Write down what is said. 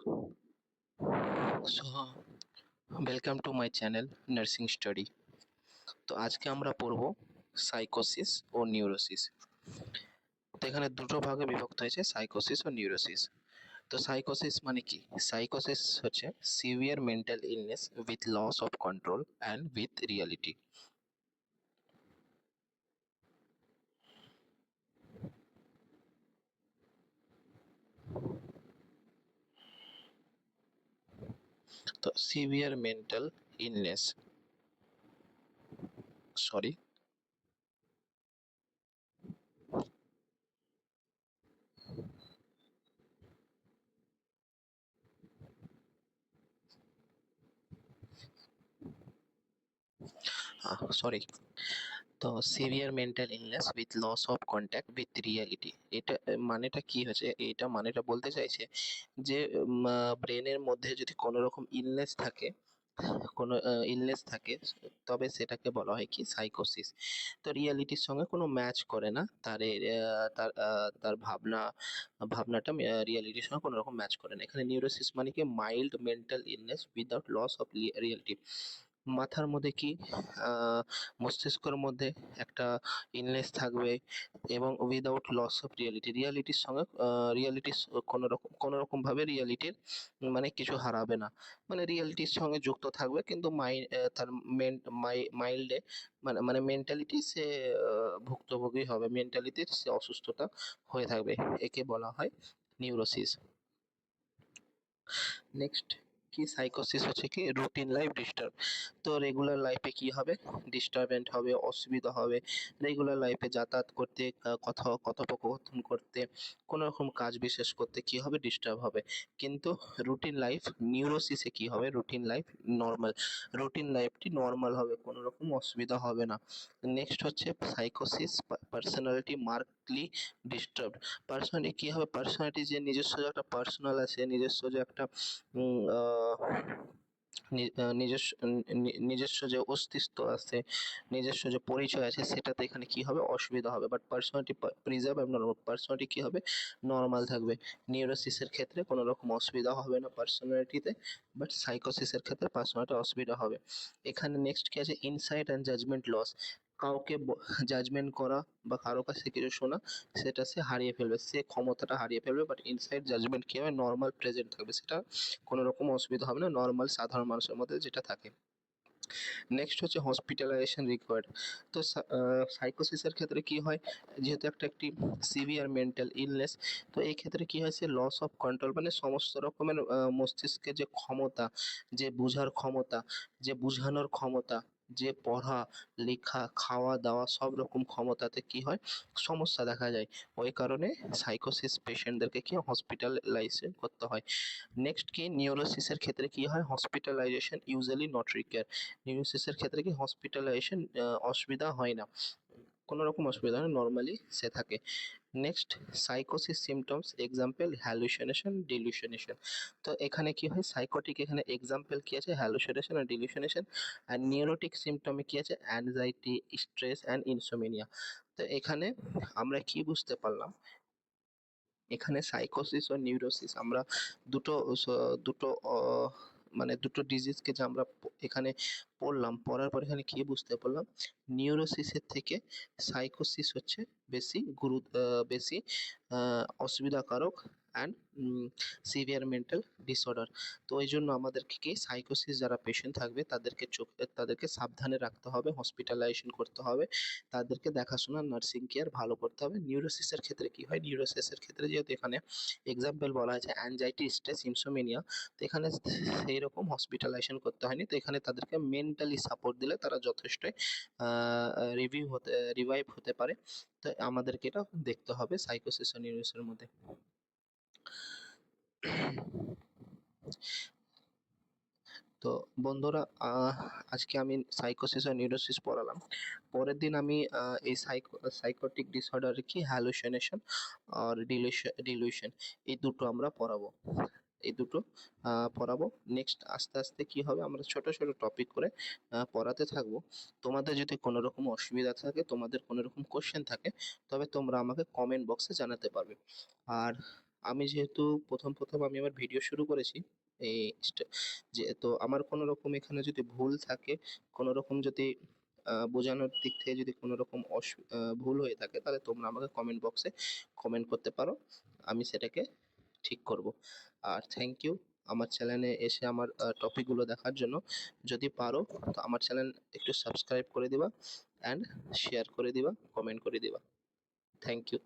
So, welcome to my channel Nursing Study. তো আজকে আমরা পড়ব সাইকোসিস ও নিউরোসিস। তো এখানে দুটো ভাগে বিভক্ত হয়েছে, সাইকোসিস ও নিউরোসিস। তো সাইকোসিস মানে কি? সাইকোসিস হচ্ছে severe mental illness with loss of control and with reality. তো severe mental illness, sorry, sorry. তো severe mental illness with loss of contact with reality, এটা মানেটা কি হচ্ছে? এটা মানেটা বলতে চাইছে যে ব্রেনের মধ্যে যদি কোনো রকম ইলনেস থাকে, কোনো ইলনেস থাকে, তবে সেটাকে বলা হয় কি? সাইকোসিস। তো রিয়ালিটির সঙ্গে কোনো ম্যাচ করে না, তার ভাবনাটা রিয়ালিটির সঙ্গে কোনো রকম ম্যাচ করে না। এখানে নিউরোসিস মানে কি? Mild mental illness without loss of reality. মাথার মধ্যে কি, মস্তিষ্কের মধ্যে একটা ইলনেস থাকবে এবং উইদাউট লস অফ রিয়ালিটি, রিয়ালিটির সঙ্গে রিয়ালিটির কোনো রকম ভাবে রিয়ালিটির মানে কিছু হারাবে না, মানে রিয়ালিটির সঙ্গে যুক্ত থাকবে, কিন্তু তার মাইল্ডে মানে মেন্টালিটি সে ভুক্তভোগী হবে, মেন্টালিটির সে অসুস্থতা হয়ে থাকবে। একে বলা হয় নিউরোসিস। নেক্সট কি? সাইকোসিস হচ্ছে কি? Routine life disturb. তো রেগুলার লাইফে কি হবে? ডিস্টারবেন্ট হবে, অসুবিধা হবে। রেগুলার লাইফে যাতায়াত করতে, কথোপকথন করতে, কোনো রকম কাজ বিশেষ করতে কি হবে? ডিস্টার্ব হবে। কিন্তু রুটিন লাইফ, নিউরোসিসে কি হবে? রুটিন লাইফ নর্মাল, রুটিন লাইফটি নর্মাল হবে, কোনো রকম অসুবিধা হবে না। নেক্সট হচ্ছে সাইকোসিস পার্সোনালিটি মার্কলি ডিস্টার্বড। পার্সোনালিটি কি হবে? পার্সোনালিটি যে নিজস্ব যে একটা পার্সোনাল আছে, নিজস্ব যে একটা নিজস্ব যে অস্তিত্ব আছে, নিজস্ব যে পরিচয় আছে, সেটাতে এখানে কি হবে? অসুবিধা হবে। বাট পার্সোনালিটি প্রিজার্ভ এবং পার্সোনালিটি কি হবে? নর্মাল থাকবে। নিউরোসিসের ক্ষেত্রে কোনো রকম অসুবিধা হবে না পার্সোনালিটিতে, বাট সাইকোসিসের ক্ষেত্রে পার্সোনালিটি অসুবিধা হবে। এখানে নেক্সট কি আছে? Insight and judgement loss. কাউকে জাজমেন্ট করা বা কারো কাছে কিছু শোনা, সেটা সে হারিয়ে ফেলবে, সে ক্ষমতাটা হারিয়ে ফেলবে। বাট ইনসাইড জাজমেন্ট কি হবে? নর্মাল প্রেজেন্ট থাকবে, সেটা কোনো রকম অসুবিধা হবে না, নর্মাল সাধারণ মানুষের মধ্যে যেটা থাকে। নেক্সট হচ্ছে হসপিটালাইজেশন রিকোয়ার্ড। তো সাইকোসিসের ক্ষেত্রে কি হয়? যেহেতু একটি সিভিয়ার মেন্টাল ইলনেস, তো এই ক্ষেত্রে কি হয়? সে লস অফ কন্ট্রোল, মানে সমস্ত রকমের মস্তিষ্কের যে ক্ষমতা, যে বুঝার ক্ষমতা, যে বুঝানোর ক্ষমতা, যে পড়া, লেখা, খাওয়া দাওয়া, সব রকম ক্ষমতাতে কি হয়? সমস্যা দেখা যায়। ওই কারণে সাইকোসিস পেশেন্টদেরকে কি হসপিটালাইজেশন করতে হয়। নেক্সট কি? নিউরোসিসের ক্ষেত্রে কি হয়? Hospitalisation usually not required. নিউরোসিসের ক্ষেত্রে কি হসপিটালাইজেশন অসুবিধা হয় না, কোনো রকম অসুবিধা হয় না, নর্মালি সে থাকে। নেক্সট সাইকোসিস সিমটমস এক্সাম্পল হ্যালুসিনেশন, ডিলুশনেশন। তো এখানে কি হয়? সাইকোটিক এখানে এক্সাম্পল কি আছে? হ্যালুসিনেশন আর ডিলুশনেশন। আর নিউরোটিক সিমটমে কি আছে? Anxiety, stress and insomnia. তো এখানে আমরা কি বুঝতে পারলাম? এখানে সাইকোসিস ও নিউরোসিস আমরা দুটো দুটো মানে দুটো ডিজিজকে যে আমরা এখানে পড়লাম, পড়ার পর এখানে কি বুঝতে পারলাম? নিউরোসিসের থেকে সাইকোসিস হচ্ছে বেশি অসুবিধাকারক অ্যান্ড সিভিয়ার মেন্টাল ডিসঅর্ডার। তো ওই জন্য আমাদেরকে কি, সাইকোসিস যারা পেশেন্ট থাকবে তাদেরকে সাবধানে রাখতে হবে, হসপিটালাইজেশন করতে হবে, তাদেরকে দেখাশোনা, নার্সিং কেয়ার ভালো করতে হবে। নিউরোসিসের ক্ষেত্রে কি হয়? নিউরোসিসের ক্ষেত্রে যেহেতু এখানে এক্সাম্পল বলা আছে অ্যাংজাইটি, স্ট্রেস, ইনসোমেনিয়া, তো এখানে সেই রকম হসপিটালাইজেশন করতে হয়নি। তো এখানে তাদেরকে মেন্টালি সাপোর্ট দিলে তারা যথেষ্টই রিভাইভ হতে পারে। তো আমাদেরকে এটা দেখতে হবে সাইকোসিস ও নিউরোসিসের মধ্যে। তো বন্ধুরা, আজকে আমি সাইকোসিস আর নিউরোসিস পড়ালাম। পরের দিন আমি এই সাইকোটিক ডিসঅর্ডার কি, হ্যালুসিনেশন আর ডিলিউশন, এই দুটো আমরা পড়াবো। এই দুটো পড়াবো। নেক্সট আস্তে আস্তে কি হবে? আমরা ছোট ছোট টপিক করে পড়াতে থাকবো। তোমাদের যদি কোনো রকম অসুবিধা থাকে, তোমাদের কোনো রকম কোশ্চেন থাকে, তবে তোমরা আমাকে কমেন্ট বক্সে জানাতে পারবে। আর আমি যেহেতু প্রথম আমি আমার ভিডিও শুরু করেছি এই তো আমার কোনো রকম এখানে যদি ভুল থাকে, কোনো রকম যদি বোঝানোর দিক থেকে যদি কোনো রকম ভুল হয়ে থাকে, তাহলে তোমরা আমাকে কমেন্ট বক্সে কমেন্ট করতে পারো। আমি সেটাকে ঠিক করব। আর থ্যাংক ইউ আমার চ্যানেলে এসে আমার টপিকগুলো দেখার জন্য। যদি পারো তো আমার চ্যানেল একটু সাবস্ক্রাইব করে দিবা অ্যান্ড শেয়ার করে দিবা, কমেন্ট করে দিবা। Thank you.